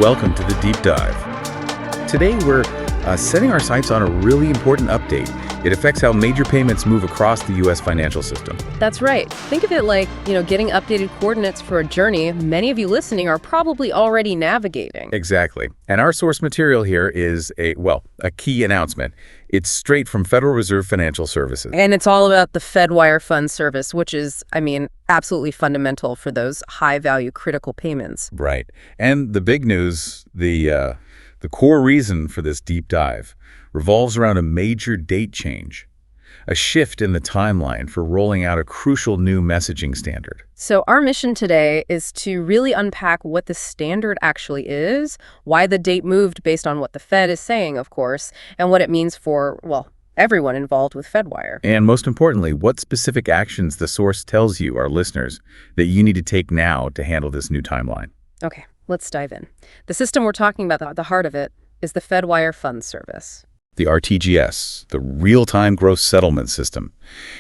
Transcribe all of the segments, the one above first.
welcome to the Deep Dive. Today we're setting our sights on a really important update. It affects how major payments move across the U.S. financial system. That's right. Think of it like, getting updated coordinates for a journey many of you listening are probably already navigating. Exactly. And our source material here is a key announcement. It's straight from Federal Reserve Financial Services. And it's all about the Fedwire Funds Service, which is, absolutely fundamental for those high-value critical payments. Right. And the big news, the core reason for this deep dive revolves around a major date change, a shift in the timeline for rolling out a crucial new messaging standard. So our mission today is to really unpack what the standard actually is, why the date moved based on what the Fed is saying, of course, and what it means for, everyone involved with Fedwire. And most importantly, what specific actions the source tells you, our listeners, that you need to take now to handle this new timeline. Okay, let's dive in. The system we're talking about, at the heart of it, is the Fedwire Funds Service. The RTGS, the real-time gross settlement system,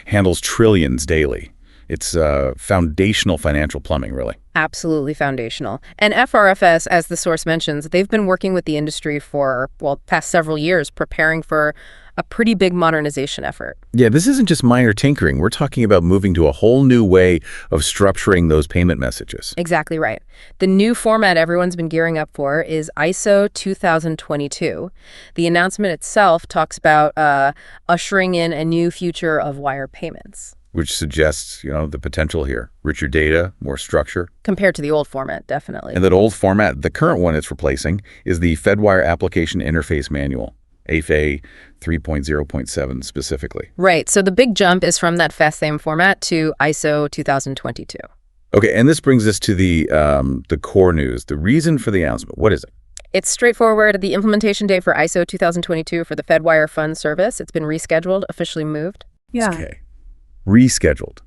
handles trillions daily. It's foundational financial plumbing, really. Absolutely foundational. And FRFS, as the source mentions, they've been working with the industry for, past several years, preparing for a pretty big modernization effort. Yeah, this isn't just minor tinkering. We're talking about moving to a whole new way of structuring those payment messages. Exactly right. The new format everyone's been gearing up for is ISO 2022. The announcement itself talks about ushering in a new future of wire payments. Which suggests, the potential here. Richer data, more structure. Compared to the old format, definitely. And that old format, the current one it's replacing, is the Fedwire Application Interface Manual, AFA 3.0.7 specifically. Right. So the big jump is from that FASTSAM format to ISO 2022. Okay, and this brings us to the core news, the reason for the announcement. What is it? It's straightforward. The implementation date for ISO 2022 for the Fedwire Funds Service, it's been rescheduled, officially moved. Yeah. Okay. Rescheduled.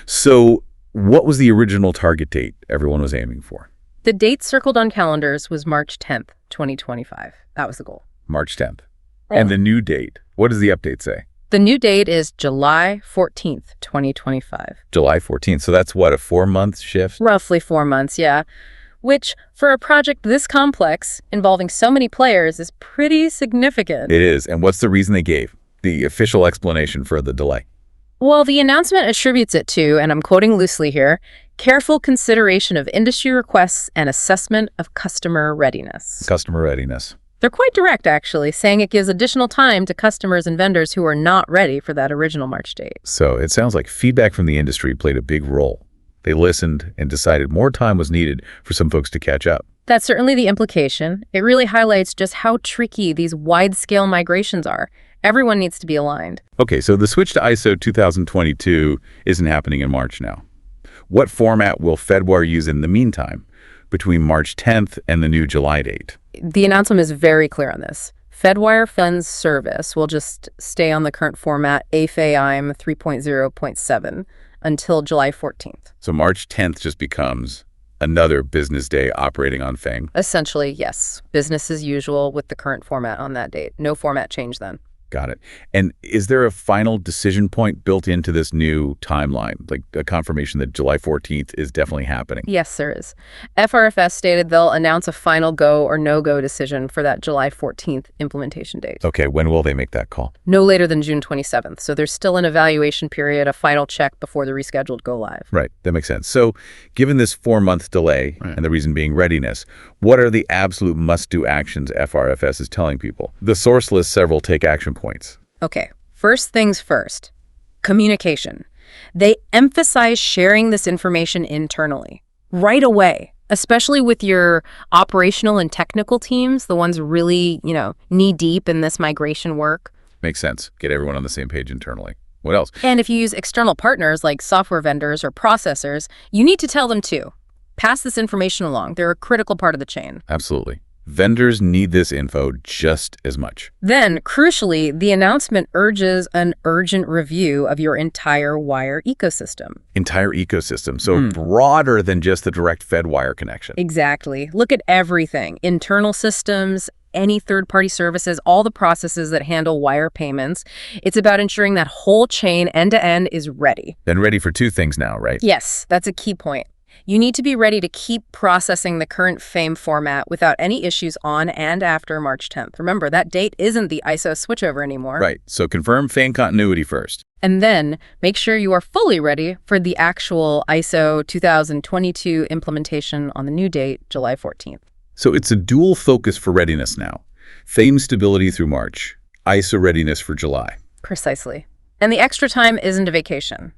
So what was the original target date everyone was aiming for? The date circled on calendars was March 10th, 2025. That was the goal. March 10th. And the new date, what does the update say? The new date is July 14th, 2025. July 14th. So that's what, a 4-month shift? Roughly 4 months, yeah. Which, for a project this complex, involving so many players, is pretty significant. It is. And what's the reason they gave? The official explanation for the delay? Well, the announcement attributes it to, and I'm quoting loosely here, careful consideration of industry requests and assessment of customer readiness. Customer readiness. They're quite direct, actually, saying it gives additional time to customers and vendors who are not ready for that original March date. So it sounds like feedback from the industry played a big role. They listened and decided more time was needed for some folks to catch up. That's certainly the implication. It really highlights just how tricky these wide-scale migrations are. Everyone needs to be aligned. Okay, so the switch to ISO 2022 isn't happening in March now. What format will Fedwire use in the meantime, between March 10th and the new July date? The announcement is very clear on this. Fedwire Funds Service will just stay on the current format, AFA-IM 3.0.7, until July 14th. So March 10th just becomes another business day operating on FANG? Essentially, yes. Business as usual with the current format on that date. No format change then. Got it. And is there a final decision point built into this new timeline, like a confirmation that July 14th is definitely happening? Yes, there is. FRFS stated they'll announce a final go or no-go decision for that July 14th implementation date. Okay, when will they make that call? No later than June 27th. So there's still an evaluation period, a final check before the rescheduled go live. Right, that makes sense. So given this 4-month delay, and the reason being readiness, what are the absolute must-do actions FRFS is telling people? The source lists several take-action points. Okay, first things first, communication. They emphasize sharing this information internally, right away, especially with your operational and technical teams, the ones really, knee-deep in this migration work. Makes sense. Get everyone on the same page internally. What else? And if you use external partners like software vendors or processors, you need to tell them too. Pass this information along. They're a critical part of the chain. Absolutely. Vendors need this info just as much. Then, crucially, the announcement urges an urgent review of your entire wire ecosystem. Entire ecosystem, so broader than just the direct Fedwire connection. Exactly. Look at everything. Internal systems, any third-party services, all the processes that handle wire payments. It's about ensuring that whole chain end-to-end is ready. And ready for two things now, right? Yes, that's a key point. You need to be ready to keep processing the current FAME format without any issues on and after March 10th. Remember, that date isn't the ISO switchover anymore. Right, so confirm FAME continuity first. And then make sure you are fully ready for the actual ISO 2022 implementation on the new date, July 14th. So it's a dual focus for readiness now. FAME stability through March, ISO readiness for July. Precisely. And the extra time isn't a vacation.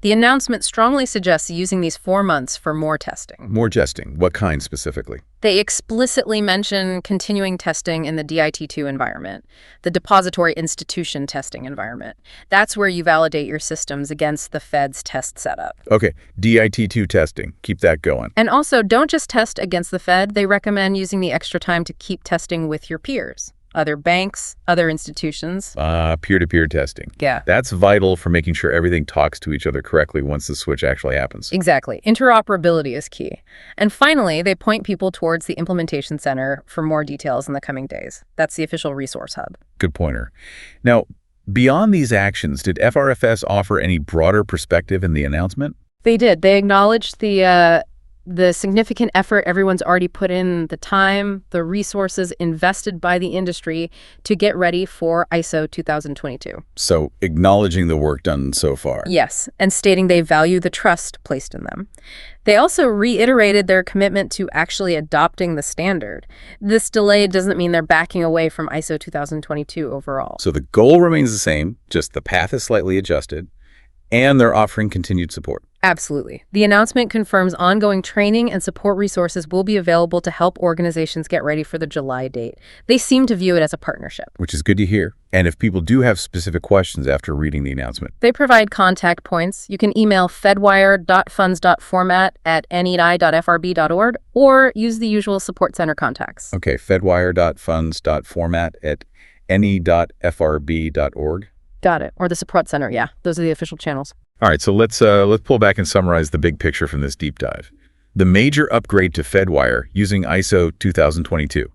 The announcement strongly suggests using these 4 months for more testing. More testing. What kind specifically? They explicitly mention continuing testing in the DIT2 environment, the depository institution testing environment. That's where you validate your systems against the Fed's test setup. Okay, DIT2 testing. Keep that going. And also, don't just test against the Fed. They recommend using the extra time to keep testing with your peers. Other banks, other institutions. Peer-to-peer testing. Yeah. That's vital for making sure everything talks to each other correctly once the switch actually happens. Exactly. Interoperability is key. And finally, they point people towards the Implementation Center for more details in the coming days. That's the official resource hub. Good pointer. Now, beyond these actions, did FRFS offer any broader perspective in the announcement? They did. They acknowledged the significant effort everyone's already put in, the time, the resources invested by the industry to get ready for ISO 2022. So acknowledging the work done so far. Yes, and stating they value the trust placed in them. They also reiterated their commitment to actually adopting the standard. This delay doesn't mean they're backing away from ISO 2022 overall. So the goal remains the same, just the path is slightly adjusted, and they're offering continued support. Absolutely. The announcement confirms ongoing training and support resources will be available to help organizations get ready for the July date. They seem to view it as a partnership. Which is good to hear. And if people do have specific questions after reading the announcement, they provide contact points. You can email fedwire.funds.format@nei.frb.org or use the usual support center contacts. Okay, fedwire.funds.format@ne.frb.org. Got it. Or the support center, yeah. Those are the official channels. All right, so let's pull back and summarize the big picture from this deep dive. The major upgrade to Fedwire using ISO 2022.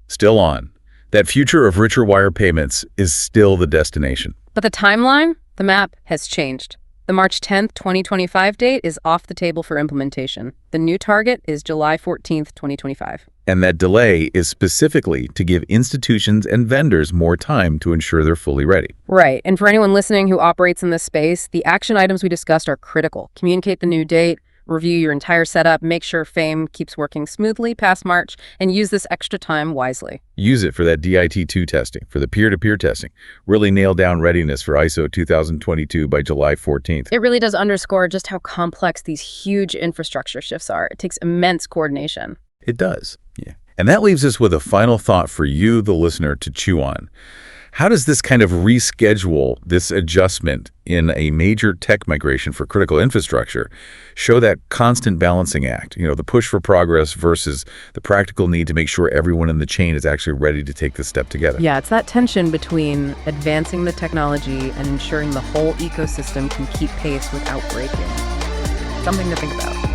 Still on. That future of richer wire payments is still the destination. But the timeline, the map, has changed. The March 10th, 2025 date is off the table for implementation. The new target is July 14th, 2025. And that delay is specifically to give institutions and vendors more time to ensure they're fully ready. Right. And for anyone listening who operates in this space, the action items we discussed are critical. Communicate the new date, review your entire setup, make sure FAME keeps working smoothly past March, and use this extra time wisely. Use it for that DIT2 testing, for the peer-to-peer testing. Really nail down readiness for ISO 2022 by July 14th. It really does underscore just how complex these huge infrastructure shifts are. It takes immense coordination. It does. Yeah. And that leaves us with a final thought for you, the listener, to chew on. How does this kind of reschedule, this adjustment in a major tech migration for critical infrastructure, show that constant balancing act, the push for progress versus the practical need to make sure everyone in the chain is actually ready to take this step together? Yeah, it's that tension between advancing the technology and ensuring the whole ecosystem can keep pace without breaking. Something to think about.